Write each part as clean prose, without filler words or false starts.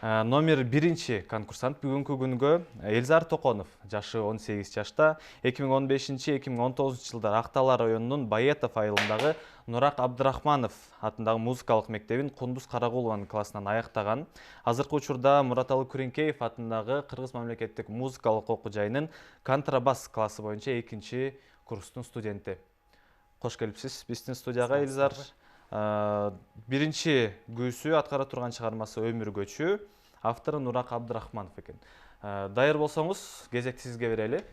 Номер 1 конкурсант бүгүнкү күнгө Элзар Токонов, жашы 18 жашта, 2015-2019 жылдар Актала районунун Баетов айылындагы Нурак Абдрахманов атындагы музыкалык мектебин Кундуз Карагулованын классынан аяктаган. Азыркы учурда Мураталы Күреңкеев атындагы Кыргыз мамлекеттик музыкалык окуу жайынын контрабас классы боюнча 2 курстун студенти. Кош келипсиз биздин студияга, Элзар. Биринчи күүсү аткара турган чыгармасы Өмүр көчү, автору Нурак Абдрахманов экен. Дайыр болсоңуз, кезекти сизге берели.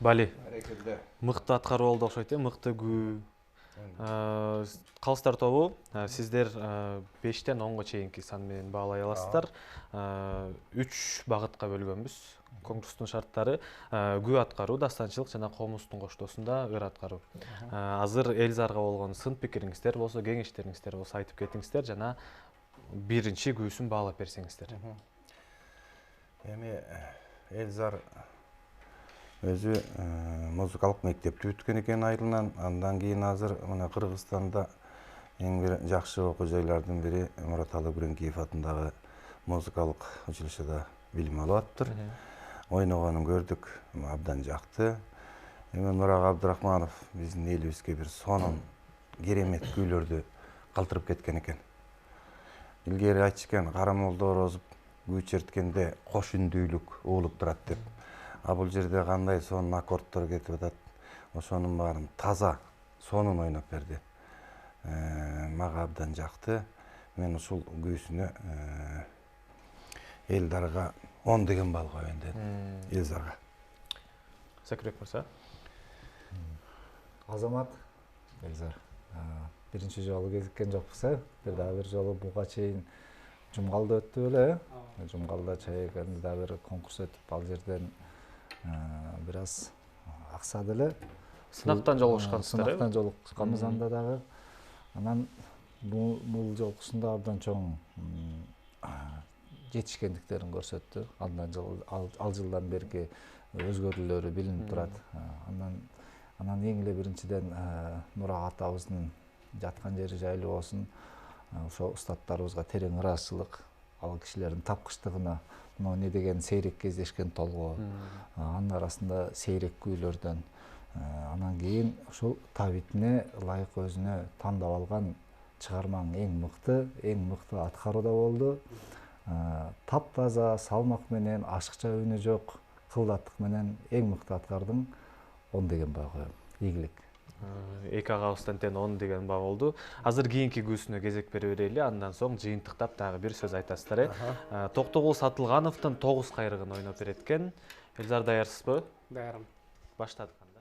Бали. Барекелде. Мыкты аткаруу болду окшойт, мыкты күү. Калыстар тобу сиздер 5-тен 10-го чейинки сан менен баалай аласыздар. 3 багытка бөлгөнбүз. Конкурстун шарттары күү аткаруу, дастанчылык жана комуздун коштоосунда ыр аткаруу. Азыр Элзарга болгон сын пикириңиздер болсо, кеңештериңиздер болсо айтып кетиңиздер жана биринчи күүсүн баалап берсеңиздер. Эми Элзар өзү музыкалык мектепти бүткөн экен айылынан. Андан кийин азыр мына Кыргызстанда эң бир жакшы окуу жайлардын бири Мураталы Күреңкиев атындагы музыкалык училищеде билим алып атыптыр. Ойногонун көрдүк, абдан жакты. Эми Нурак Абдрахманов биздин элибизге бир сонун керемет күүлөрдү калтырып кеткен экен. Илгери айтышкан кара молдо орозуп күү черткенде кош үндүүлүк угулуп турат деп. А бул жерде кандай сонун аккордтор кетип атат. Ошонун баарын таза, сонун ойноп берди. Мага абдан жакты. Мен ушул күүсүнө Элдарга 10 деген балл коеюн дедим. Элзарга. Закирбек мырза. Азамат, Элзар. Биринчи жолу кезиккен жокпуз, бир дагы бир жолу буга чейин Жумгалда өттү беле. Жумгалда чайганда да бир конкурс өтүп, ал жерден бир аз аксады эле. Сынактан жолугушкансыздар. Сынактан жолугушканбыз анда дагы. Анан бул жолкусунда абдан чоң жетишкендиктерин көрсөттү. Ал жылдан берки өзгөрүүлөрү билинип турат. Анан эң эле биринчиден Нурак атабыздын жаткан жери жайлуу болсун. Ошо устаттарыбызга терең ыраазычылык, ал кишилердин тапкычтыгына, мына не деген сейрек кездешкен толгоо, анын арасында сейрек күүлөрдөн, анан кийин ушул табитине ылайык өзүнө тандап алган чыгармаң эң мыкты аткарууда болду. Таптаза, салмак менен, ашыкча үнү жок, кылдаттык менен эң мыкты аткардың, 10 деген баа коем. Ийгилик. Эки агабыздан тең 10 деген баа болду. Азыр кийинки күүсүнө кезек бере берели, андан соң жыйынтыктап дагы бир сөз айтасыздар. Токтогул Сатылгановдун 9 кайрыгын ойноп берет экен. Элзар даярсызбы? Даярым. Баштадык анда.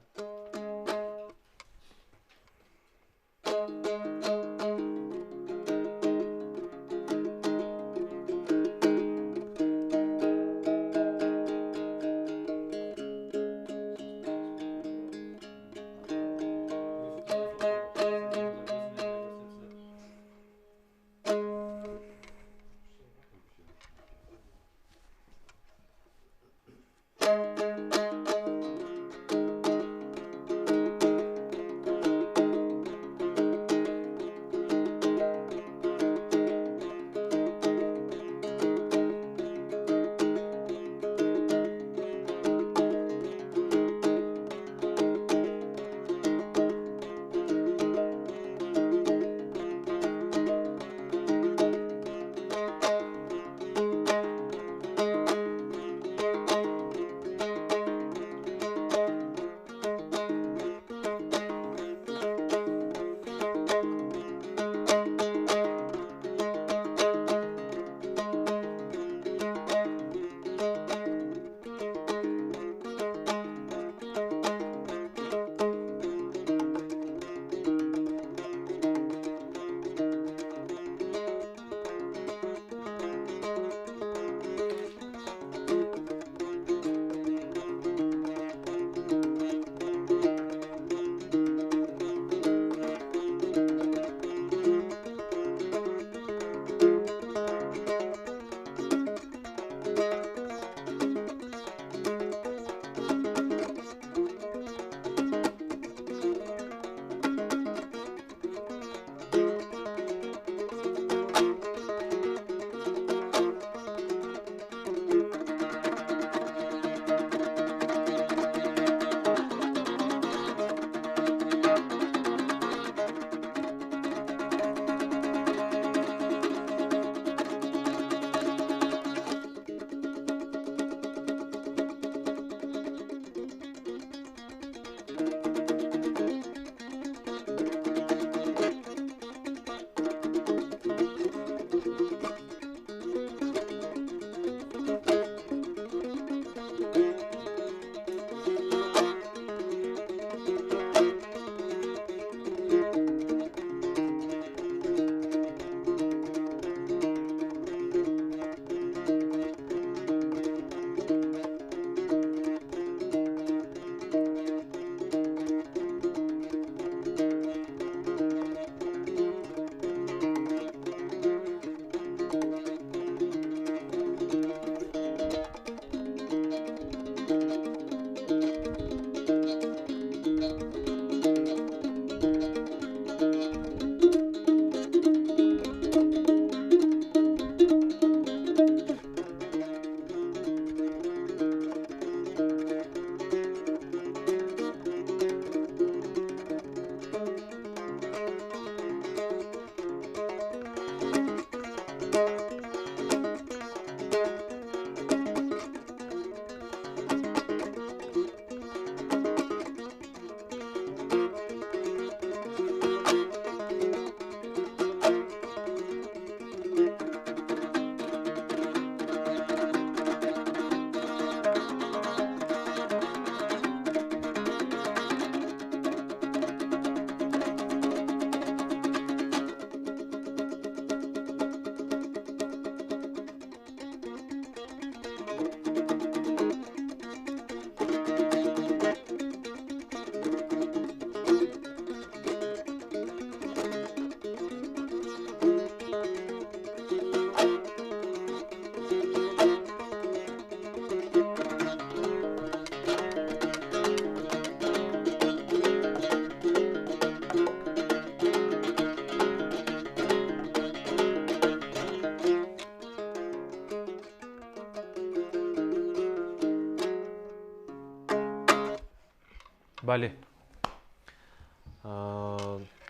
Бали.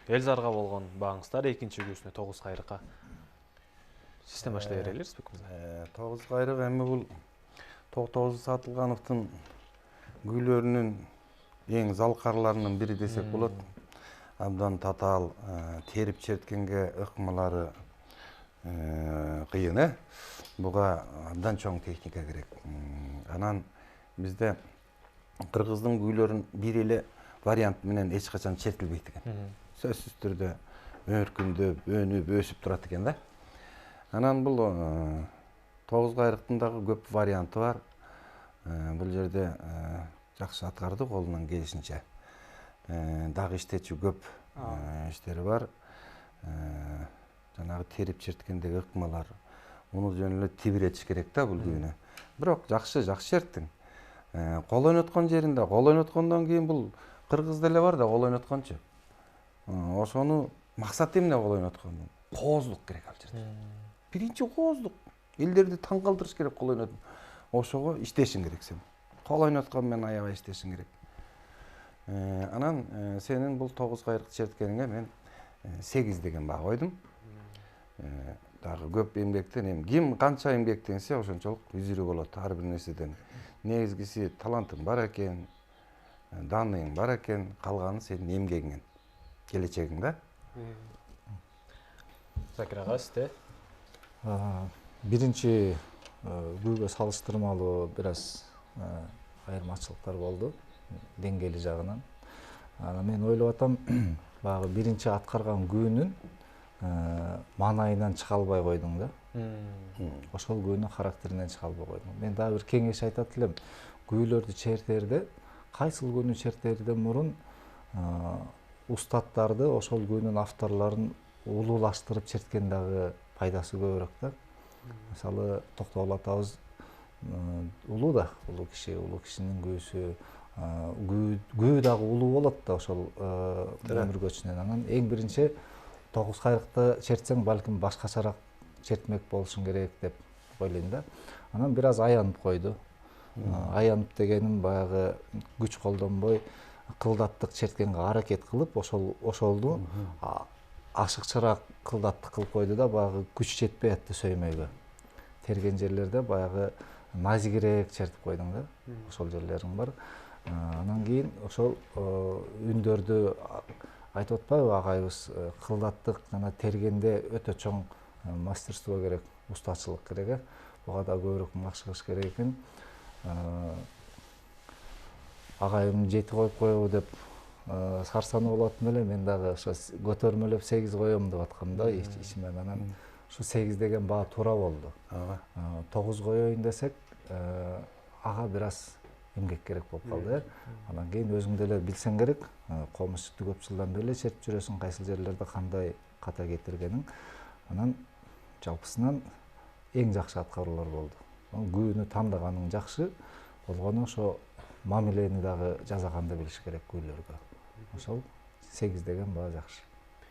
Элзарга болгон бааңыздар экинчи күүсүнө 9 кайрыкка. Сизден башлай берелерсизби? 9 кайрык эми бул Токтогуз Сатылгановдун күүлөрүнүн эң залкарларынын бири десек болот. Абдан татаал, терип черткенге ыкмалары кыйын. Буга абдан чоң техника керек. Анан бизде кыргыздын күүлөрүн бир эле вариант менен эч качан чертилбейт экен. Сөзсүз түрдө өркүндөп, өнүп, өсүп турат экен да. Анан бул 9 кайрыктын дагы көп варианты бар. Бул жерде жакшы аткарды колунан келишинче. Дагы иштечү көп иштери бар. Жанагы терип черткендеги ыкмалар, муну жөн эле тибиретиш керек да бул күүнү. Бирок жакшы черттиң. Кол ойноткон жеринде, кол ойноткондон кийин бул кыргыз деле бар да кол ойноткончу. Ошону максаты эмне кол ойноткондун? Кооздук керек ал жерде. Биринчи кооздук. Элдерди таң калтырыш керек кол ойнотуп. Ошого иштешиң керек сен. Кол ойноткон менен аябай иштешиң керек. Анан сенин бул 9 кайрык черткениңе мен 8 деген баа койдум. Дагы көп эмгектен эми ким канча эмгектенсе ошончолук үзүрү болот ар бир нерседен. Негизгиси талантың бар экен, даның бар экен, калганы сенин эмгегиң, келечегиң да. Закир ага, сизде? Биринчи күүгө салыштырмалуу бир аз айырмачылыктар болду деңгээли жагынан. Анан мен ойлоп атам, баягы биринчи аткарган күүнүн маанайынан чыга албай койдуң да. Ошол күүнүн характеринен чыга албай койдуң. Мен дагы бир кеңеш айтат элем. Күүлөрдү чертерде, кайсыл күүнү чертерден мурун устаттарды, ошол күүнүн авторлорун улуулаштырып черткен дагы пайдасы көбүрөөк да. Мисалы Токтогул атабыз улуу да, улуу кишинин күүсү, күү дагы улуу болот да ошол өмүр көчүнөн. Анан эң биринчи 9 кайрыкты чертсең балким башкачараак чертмек болушуң керек деп ойлойм да. Анан бир аз аянып койду. Аянып дегеним баягы күч колдонбой кылдаттык черткенге аракет кылып, ошолду ашыкчараак кылдаттык кылып койду да, баягы күч жетпей атты сөймөйгө. Терген жерлерде баягы назигирээк чертип койдуң да. Ошол жерлериң бар. Анан кийин ошол үндөрдү айтып атпайбы агайыбыз, кылдаттык жана тергенде өтө чоң мастерство керек, устачылык керек. Буга да көбүрөөк макшыгыш керек экен. Агайым 7 коюп коебу деп сарсануу болотун эле, мен дагы ошо көтөрмөлөп 8 коем деп аткам да ичимен. Анан ушу 8 деген баа туура болду. 9 коеюн десек, ага бир аз эмгек керек болуп калды. Анан кийин өзүң деле билсең керек, комуз көп жылдан бери эле чертип жүрөсүң, кайсыл жерлерде кандай ката кетиргениң. Анан жалпысынан эң жакшы аткаруулар болду. Күүнү тандаганың жакшы, болгону ошо мамилени дагы жасаганды билиш керек күүлөргө. Ошол 8 деген баа жакшы.